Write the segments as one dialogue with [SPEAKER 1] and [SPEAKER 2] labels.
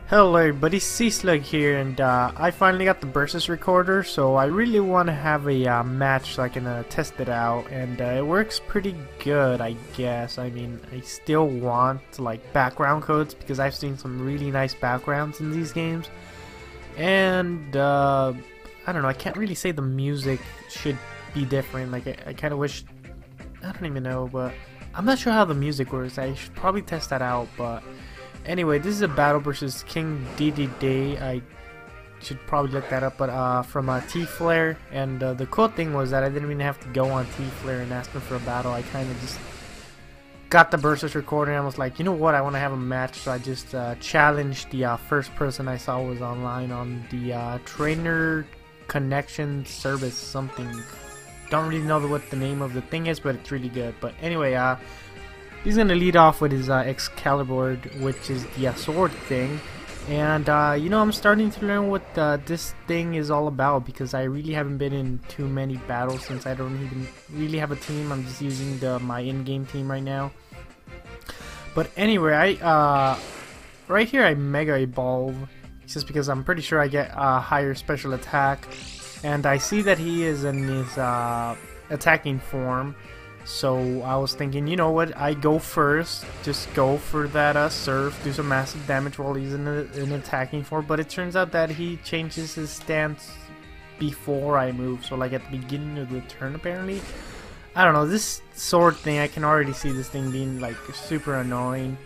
[SPEAKER 1] Hello everybody, SeaSlug here, and I finally got the Versus recorder, so I really want to have a match so I can test it out, and it works pretty good, I guess. I mean, I still want like background codes because I've seen some really nice backgrounds in these games, and I don't know, I can't really say the music should be different. Like I kind of wish, I don't even know, but I'm not sure how the music works. I should probably test that out, but anyway, this is a battle versus KingDedede. I should probably look that up, but from T-Flare, and the cool thing was that I didn't even have to go on T-Flare and ask him for a battle. I kind of just got the Versus recording and I was like, you know what, I want to have a match, so I just challenged the first person I saw was online on the trainer connection service something. Don't really know what the name of the thing is, but it's really good. But anyway, he's gonna lead off with his Excalibur, which is the sword thing, and you know, I'm starting to learn what this thing is all about because I really haven't been in too many battles since I don't even really have a team. I'm just using my in-game team right now. But anyway, right here I Mega Evolve just because I'm pretty sure I get a higher special attack, and I see that he is in his attacking form. So I was thinking, you know what, I go first, just go for that surf, do some massive damage while he's in attacking form, but it turns out that he changes his stance before I move, so like at the beginning of the turn apparently. I don't know, this sword thing, I can already see this thing being like super annoying.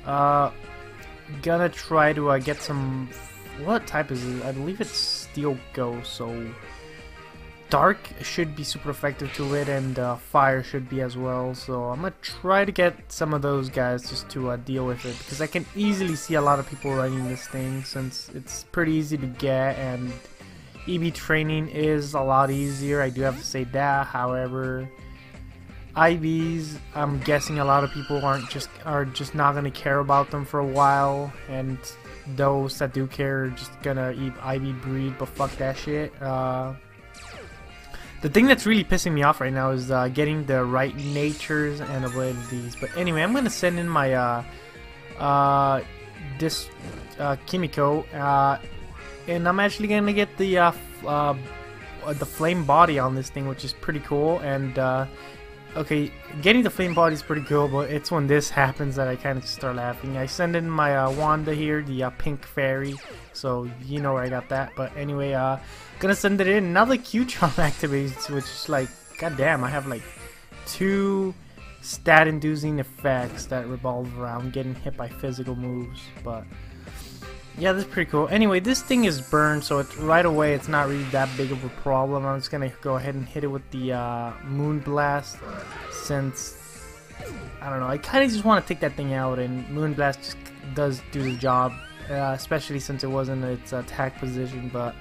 [SPEAKER 1] Gonna try to get some, what type is it? I believe it's Steel Ghost, so Dark should be super effective to it, and Fire should be as well, so I'm gonna try to get some of those guys just to deal with it, because I can easily see a lot of people running this thing since it's pretty easy to get, and EB training is a lot easier, I do have to say that. However, IVs, I'm guessing a lot of people are just not gonna care about them for a while, and those that do care are just gonna IV breed, but fuck that shit. The thing that's really pissing me off right now is getting the right natures and abilities. But anyway, I'm gonna send in my Kimiko, and I'm actually gonna get the flame body on this thing, which is pretty cool. And okay, getting the flame body is pretty cool, but it's when this happens that I kind of start laughing. I send in my Wanda here, the pink fairy, so you know where I got that. But anyway, gonna send it in. Now the Q charm activates, which is like, goddamn, I have like 2 stat-inducing effects that revolve around getting hit by physical moves. But yeah, this is pretty cool. Anyway, this thing is burned, so right away it's not really that big of a problem. I'm just gonna go ahead and hit it with the Moon Blast, since I don't know, I kind of just want to take that thing out, and Moon Blast just does do the job, especially since it wasn't its attack position. But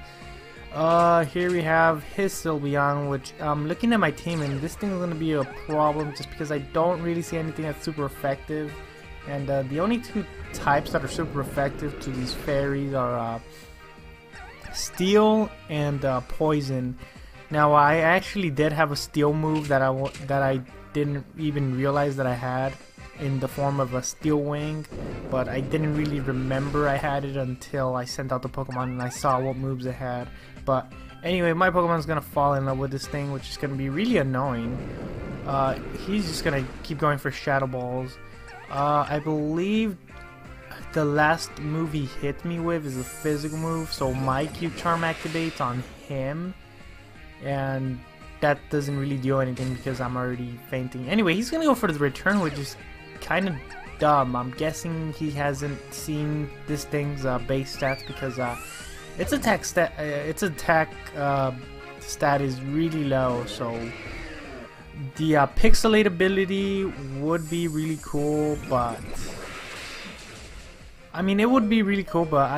[SPEAKER 1] here we have his Sylveon, which I'm looking at my team, and this thing is going to be a problem just because I don't really see anything that's super effective. And the only 2 types that are super effective to these fairies are Steel and Poison. Now I actually did have a Steel move that I didn't even realize that I had, in the form of a Steel Wing, but I didn't really remember I had it until I sent out the Pokemon and I saw what moves it had. But anyway, my Pokemon's gonna fall in love with this thing, which is gonna be really annoying. He's just gonna keep going for Shadow Balls. I believe the last move he hit me with is a physical move, so my Q charm activates on him, and that doesn't really do anything because I'm already fainting. Anyway, he's gonna go for the return, which is kind of dumb. I'm guessing he hasn't seen this thing's base stats, because its attack stat is really low. So the Pixelate ability would be really cool, but I mean, it would be really cool, but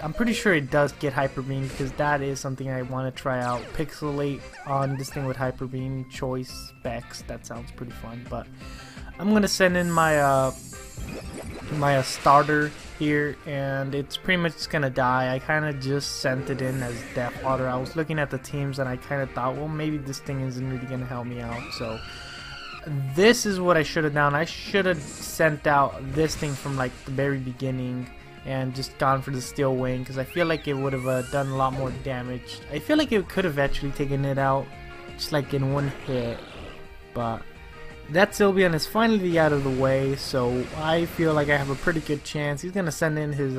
[SPEAKER 1] I'm pretty sure it does get Hyper Beam, because that is something I want to try out. Pixelate on this thing with Hyper Beam, choice specs, that sounds pretty fun. But I'm gonna send in my my starter here, and it's pretty much just gonna die. I kind of just sent it in as Death Water. I was looking at the teams and I kind of thought, well, maybe this thing isn't really gonna help me out, so this is what I should have done. I should have sent out this thing from like the very beginning, and just gone for the steel wing, because I feel like it would have done a lot more damage. I feel like it could have actually taken it out just like in one hit, but that Sylveon is finally out of the way, so I feel like I have a pretty good chance. He's gonna send in his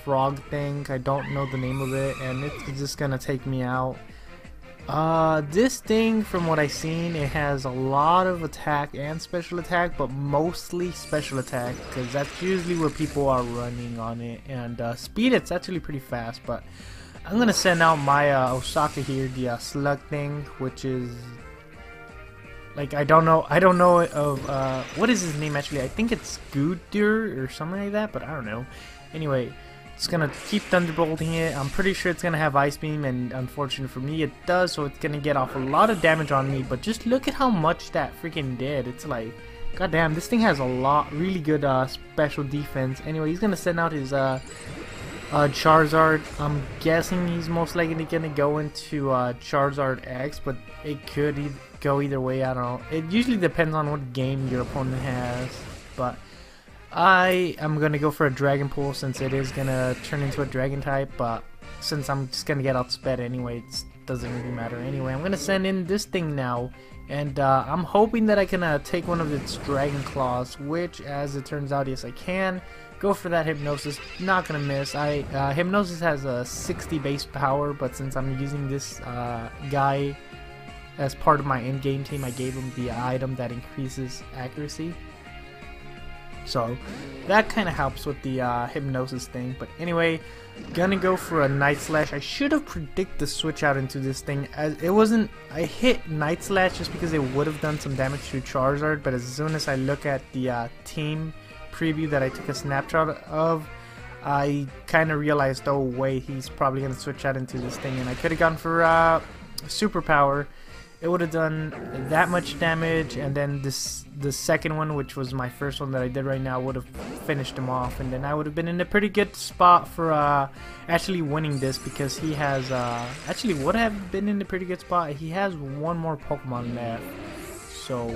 [SPEAKER 1] frog thing. I don't know the name of it, and it's just gonna take me out. This thing, from what I've seen, it has a lot of attack and special attack, but mostly special attack, because that's usually where people are running on it. And speed, it's actually pretty fast, but I'm gonna send out my Osaka here, the slug thing, which is like, I don't know of what is his name actually. I think it's Goodur or something like that, but I don't know. Anyway, it's gonna keep thunderbolting it. I'm pretty sure it's gonna have ice beam, and unfortunately for me it does, so it's gonna get off a lot of damage on me. But just look at how much that freaking did. It's like, goddamn, this thing has a lot, really good special defense. Anyway, he's gonna send out his Charizard. I'm guessing he's most likely gonna go into Charizard X, but it could go either way. I don't know. It usually depends on what game your opponent has, but I am gonna go for a Dragon Pulse since it is gonna turn into a Dragon type. But since I'm just gonna get outsped anyway, it doesn't really matter anyway. I'm gonna send in this thing now, and I'm hoping that I can take one of its Dragon Claws, which, as it turns out, yes I can. Go for that Hypnosis, not gonna miss. Hypnosis has a 60 base power, but since I'm using this guy as part of my in-game team, I gave him the item that increases accuracy. So that kind of helps with the Hypnosis thing. But anyway, gonna go for a Night Slash. I should have predicted the switch out into this thing, as it wasn't. I hit Night Slash just because it would have done some damage to Charizard, but as soon as I look at the team preview that I took a snapshot of, I kind of realized, oh wait, he's probably gonna switch out into this thing, and I could have gone for Superpower. It would have done that much damage, and then the second one, which was my first one that I did right now, would have finished him off, and then I would have been in a pretty good spot for actually winning this, because he has actually would have been in a pretty good spot. He has one more Pokemon left, so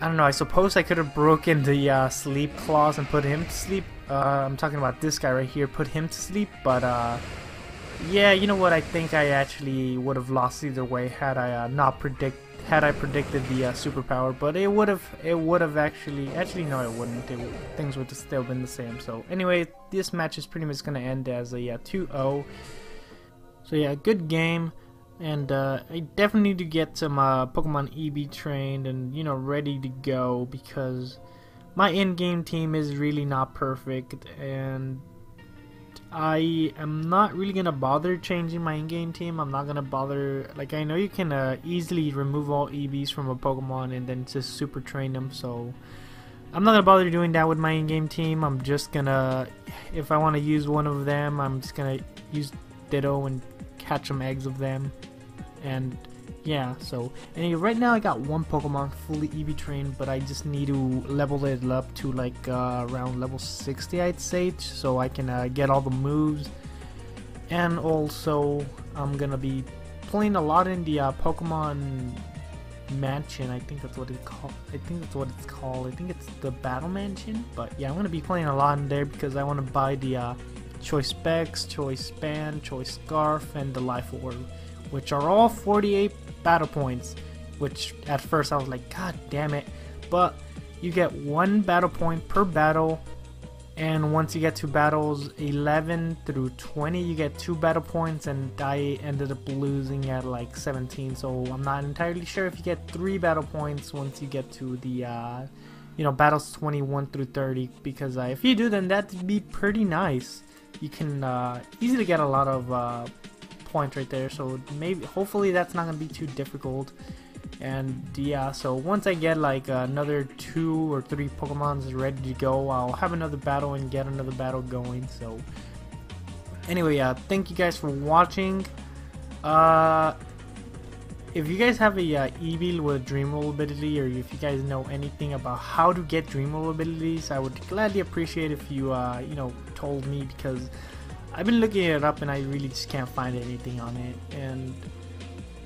[SPEAKER 1] I don't know. I suppose I could have broken the sleep clause and put him to sleep. I'm talking about this guy right here, put him to sleep, but yeah, you know what? I think I actually would have lost either way had I predicted the superpower. But it would have actually no, it wouldn't. Things would have still been the same. So anyway, this match is pretty much gonna end as a 2-0. So yeah, good game, and I definitely need to get some Pokemon EV trained and ready to go, because my in-game team is really not perfect, and I am not really gonna bother changing my in-game team. I'm not gonna bother, like, I know you can easily remove all EVs from a Pokemon and then just super train them, so I'm not gonna bother doing that with my in-game team. I'm just gonna, if I want to use one of them, I'm just gonna use Ditto and catch some eggs of them. And yeah, so anyway, right now I got one Pokemon fully EV trained, but I just need to level it up to like around level 60, I'd say, so I can get all the moves. And also I'm gonna be playing a lot in the Pokemon Mansion. I think that's what it's called. I think it's the Battle Mansion. But yeah, I'm gonna be playing a lot in there because I want to buy the Choice Specs, Choice Band, Choice Scarf, and the Life Orb, which are all 48 battle points, which at first I was like, god damn it, but you get 1 battle point per battle, and once you get to battles 11 through 20 you get 2 battle points, and I ended up losing at like 17, so I'm not entirely sure if you get 3 battle points once you get to the battles 21 through 30, because if you do, then that'd be pretty nice. You can easily get a lot of points right there, so hopefully that's not gonna be too difficult. And yeah, so once I get like another 2 or 3 Pokemons ready to go, I'll have another battle and get another battle going. So anyway, thank you guys for watching. If you guys have a Eevee with Dream Roll ability, or if you guys know anything about how to get Dream Roll abilities, I would gladly appreciate if you told me, because I've been looking it up and I really just can't find anything on it. And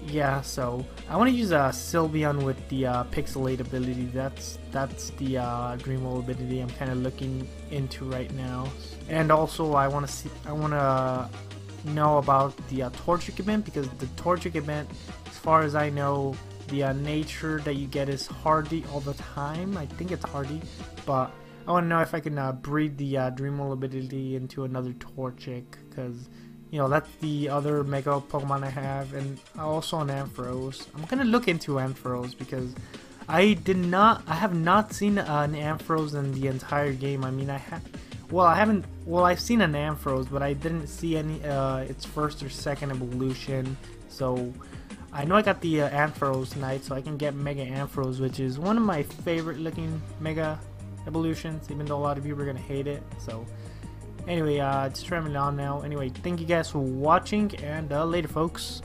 [SPEAKER 1] yeah, so I want to use Sylveon with the Pixelate ability. That's the Dream Wall ability I'm kind of looking into right now. And also I want to know about the Torchic event, because the Torchic event, as far as I know, the nature that you get is Hardy all the time. I think it's Hardy, but I want to know if I can breed the Dream Wall ability into another Torchic, because you know that's the other Mega Pokemon I have, and also an Ampharos. I'm gonna look into Ampharos because I have not seen an Ampharos in the entire game. I mean, I've seen an Ampharos, but I didn't see any its first or second evolution. So I know I got the Ampharos tonight, so I can get Mega Ampharos, which is one of my favorite looking Mega evolutions, even though a lot of you are gonna hate it. So anyway, just rambling on now. Anyway, thank you guys for watching, and later folks.